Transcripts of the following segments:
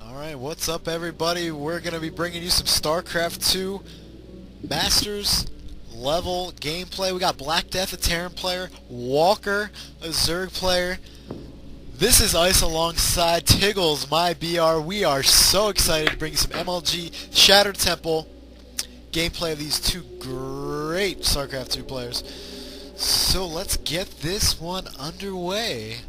Alright, what's up everybody? We're going to be bringing you some StarCraft 2 Masters level gameplay. We got Black Death, a Terran player, Walker, a Zerg player. This is Ice alongside Tiggles, my BR. We are so excited to bring you some MLG Shattered Temple gameplay of these two great StarCraft 2 players. So let's get this one underway.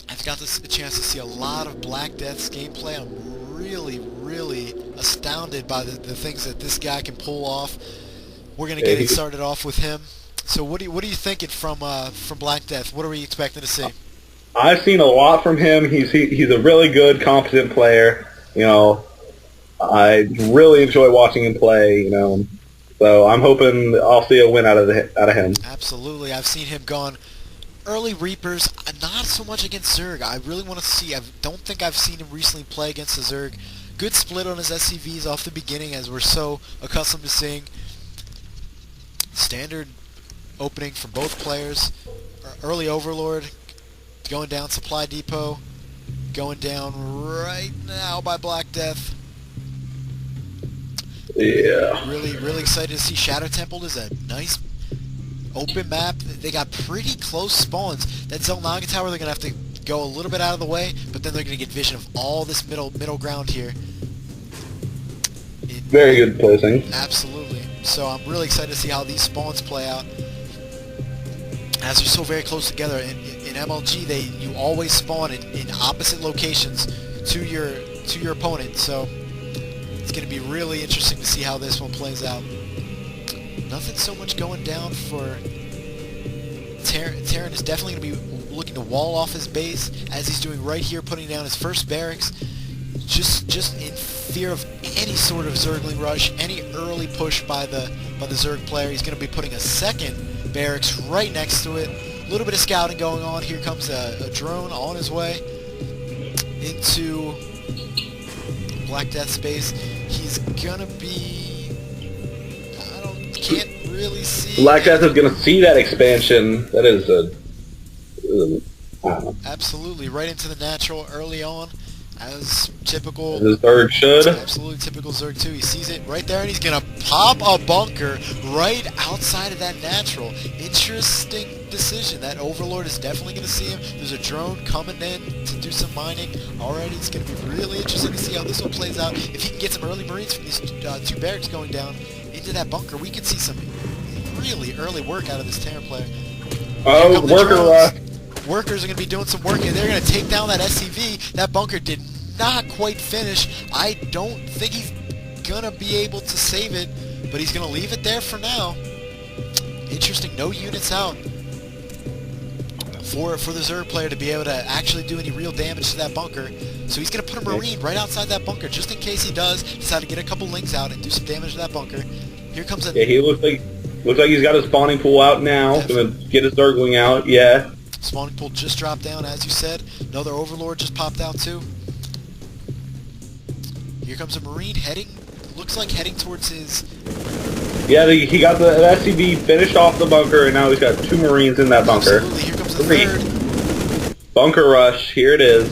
I've got a chance to see a lot of Black Death's gameplay. I'm really astounded by the things that this guy can pull off. We're gonna get it started off with him. So what are you thinking from Black Death? What are we expecting to see? I've seen a lot from him. He's a really good, competent player. You know, I really enjoy watching him play. You know, so I'm hoping I'll see a win out of him. Absolutely, I've seen him gone early Reapers, not so much against Zerg. I really want to see. I don't think I've seen him recently play against the Zerg. Good split on his SCVs off the beginning, as we're so accustomed to seeing. Standard opening from both players. Early Overlord going down Supply Depot, going down right now by Black Death. Yeah. Really excited to see Shadow Temple. Is a nice open map. They got pretty close spawns. That Zelnaga tower, they're gonna have to go a little bit out of the way, but then they're gonna get vision of all this middle ground here. Very good placing. Absolutely. So I'm really excited to see how these spawns play out, as they're so very close together. In MLG, you always spawn in opposite locations to your opponent. So it's gonna be really interesting to see how this one plays out. Nothing so much going down for Terran. Terran is definitely going to be looking to wall off his base, as he's doing right here, putting down his first barracks, just in fear of any sort of Zergling rush, any early push by the Zerg player. He's going to be putting a second barracks right next to it. A little bit of scouting going on. Here comes a drone on his way into Black Death's base. He's going to be... can't really see. Black Death is going to see that expansion. That is I don't know. Absolutely, right into the natural early on, as typical. The Zerg should. Absolutely typical Zerg too. He sees it right there, and he's going to pop a bunker right outside of that natural. Interesting decision. That Overlord is definitely going to see him. There's a drone coming in to do some mining already. It's going to be really interesting to see how this one plays out. If he can get some early Marines from these two barracks going down into that bunker, we could see some really early work out of this Terran player. Oh, Workers are going to be doing some work, and they're going to take down that SCV. That bunker did not quite finish. I don't think he's going to be able to save it, but he's going to leave it there for now. Interesting, no units out for the Zerg player to be able to actually do any real damage to that bunker. So he's going to put a Marine right outside that bunker, just in case he does decide to get a couple links out and do some damage to that bunker. Here comes a... Yeah, he looks like he's got his spawning pool out now. Going to get his Zergling out, yeah. Spawning pool just dropped down, as you said. Another Overlord just popped out, too. Here comes a Marine looks like heading towards his... Yeah, he got the SCV finished off the bunker, and now he's got two Marines in that bunker. Absolutely, here comes the third. Bunker rush, here it is.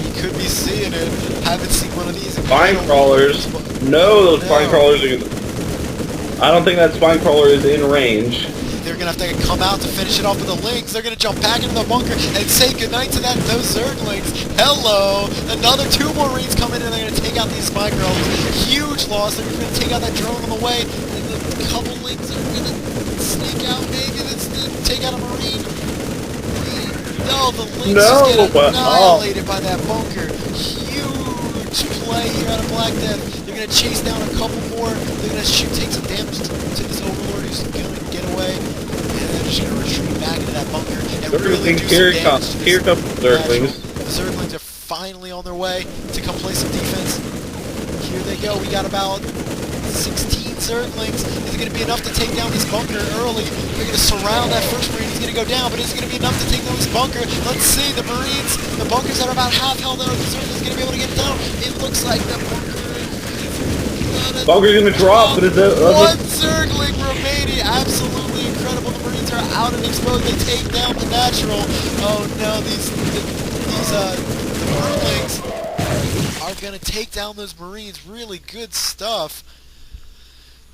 You could be seeing it. Haven't seen one of these. Spine crawlers. No, those spine crawlers are gonna... I don't think that spine crawler is in range. They're going to have to come out to finish it off with the links. They're going to jump back into the bunker and say goodnight to those Zerglings. Hello! Another two Marines come in, and they're going to take out these spine crawlers. Huge loss. They're going to take out that drone on the way. And a couple links are going to sneak out, maybe. Let's take out a Marine. No, the links just get annihilated by that bunker. Huge play here out of Black Death. They're going to chase down a couple more. They're going to take some damage to this Overlord who's going to get away. And they're just going to retreat back into that bunker and really do some damage to this. Here comes the Zerglings. The Zerglings are finally on their way to come play some defense. Here they go. We got about 16 Zerglings. Is it going to be enough to take down this bunker early? They're going to surround that first Marine. He's going to go down, but is it going to be enough to take down this bunker? Let's see. The Marines, the bunkers that are about half held out. The Zerglings going to be able to get down. It looks like the bunker's going to drop, but it's one Zergling remaining. Absolutely incredible. The Marines are out and exposed. They take down the natural. Oh no, these the Brewlings going to take down those Marines. Really good stuff.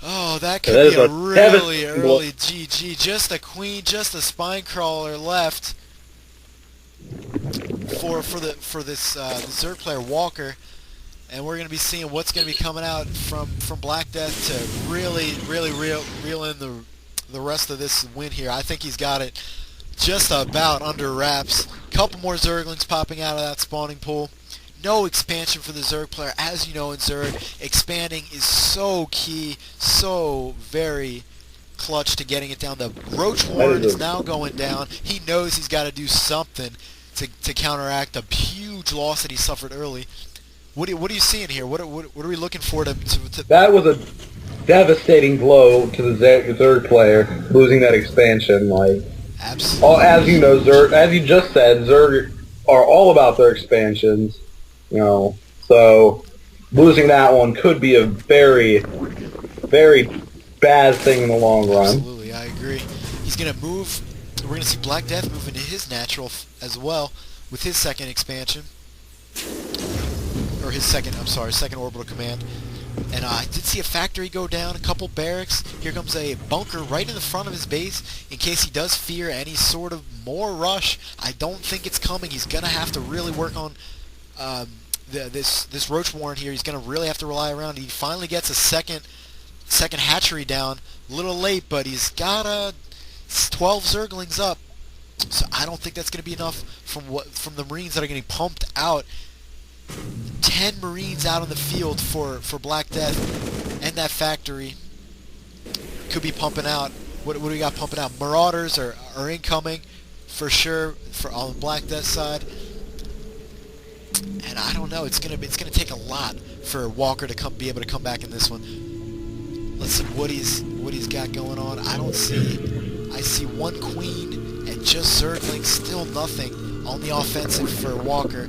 Oh, that could be a really early GG. Just a queen, just a spine crawler left for this Zerg player Walker, and we're going to be seeing what's going to be coming out from Black Death to really reel in the rest of this win here. I think he's got it just about under wraps. Couple more Zerglings popping out of that spawning pool. No expansion for the Zerg player. As you know, in Zerg, expanding is so key, so very clutch to getting it down. The Roach Warren is now going down. He knows he's got to do something to counteract the huge loss that he suffered early. What are you seeing here? What are we looking for to... That was a devastating blow to the Zerg player, losing that expansion. Like, absolutely. As you know, Zerg, as you just said, Zerg are all about their expansions. You know, so losing that one could be a very, very bad thing in the long run. Absolutely, I agree. He's going to move. We're going to see Black Death move into his natural as well with his second expansion. Or his second orbital command. And I did see a factory go down, a couple barracks. Here comes a bunker right in the front of his base in case he does fear any sort of more rush. I don't think it's coming. He's going to have to really work on... this Roach Warren here. He's going to really have to rely around. He finally gets a second hatchery down. A little late, but he's got 12 Zerglings up. So I don't think that's going to be enough from the Marines that are getting pumped out. 10 Marines out on the field for Black Death, and that factory could be pumping out. What do we got pumping out? Marauders are incoming for sure on Black Death side. And I don't know. It's gonna take a lot for Walker to be able to come back in this one. Let's see what he's got going on. I see one queen and just Zerglings. Still nothing on the offensive for Walker.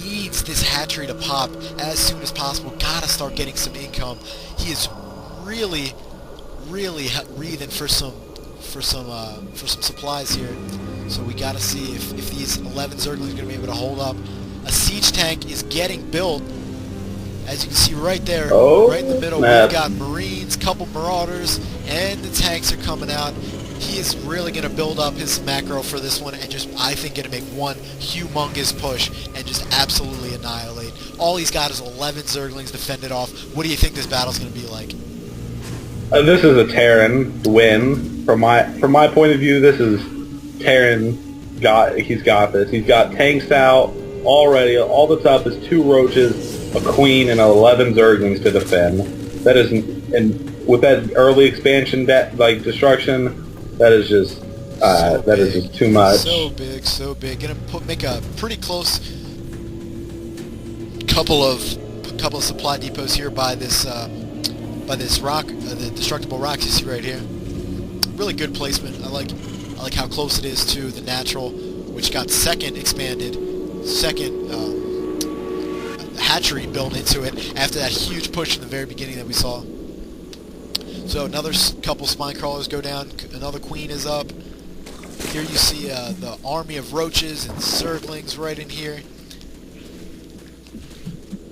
Needs this hatchery to pop as soon as possible. Gotta start getting some income. He is really breathing for some supplies here. So we gotta see if these 11 Zerglings are gonna be able to hold up. A siege tank is getting built, as you can see right there, right in the middle. We've got Marines, couple Marauders, and the tanks are coming out. He is really going to build up his macro for this one and just, I think, going to make one humongous push and just absolutely annihilate. All he's got is 11 Zerglings defended off. What do you think this battle's going to be like? This is a Terran win. From my point of view, this is Terran. He's got this. He's got tanks out already. All that's up is 2 Roaches, a Queen, and 11 Zerglings to defend. That is, and with that early expansion destruction, that is just just too much. So big. Gonna make a pretty close couple of supply depots here by this rock, the destructible rocks you see right here. Really good placement. I like how close it is to the natural, which got second hatchery built into it after that huge push in the very beginning that we saw. So another couple spine crawlers go down. Another queen is up. Here you see the army of roaches and Zerglings right in here,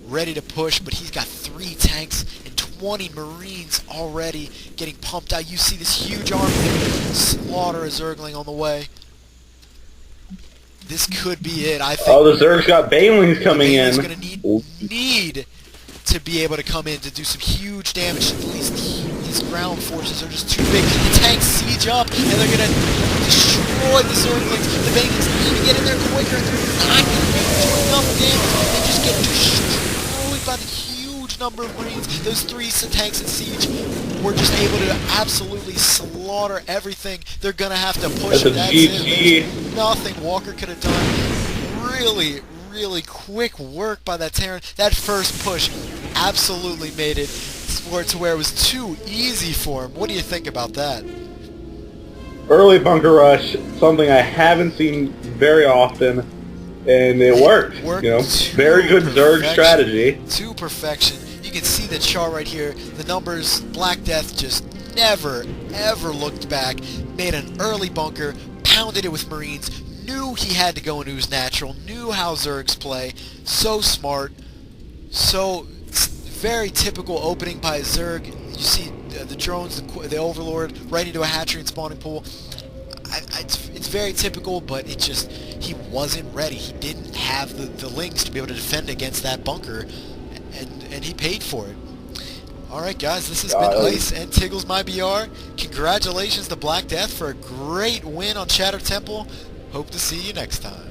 ready to push. But he's got 3 tanks and 20 Marines already getting pumped out. You see this huge army slaughter a Zergling on the way. This could be it, I think. Oh, the Zerg's got Banelings coming in. He's going to need to be able to come in to do some huge damage. At least these ground forces are just too big. The tanks siege up, and they're going to destroy the Zerglings. The Banelings need to get in there quicker. They're not going to do enough damage. They just get destroyed by the huge number of Marines. Those 3 tanks at siege were just able to absolutely slaughter everything. They're going to have to push it. That's it. There's nothing Walker could have done. Really quick work by that Terran. That first push absolutely made it to where it was too easy for him. What do you think about that? Early bunker rush, something I haven't seen very often, and it worked. You know, very good Zerg strategy. To perfection. You can see the chart right here. The numbers, Black Death just never, ever looked back. Made an early bunker, pounded it with Marines, knew he had to go into his natural, knew how Zergs play. So smart. So, it's very typical opening by Zerg. You see the drones, the Overlord, right into a hatchery and spawning pool. It's very typical, but he wasn't ready. He didn't have the links to be able to defend against that bunker, and he paid for it. Alright guys, this has been Ice and Tiggles My BR. Congratulations to Black Death for a great win on Shatter Temple. Hope to see you next time.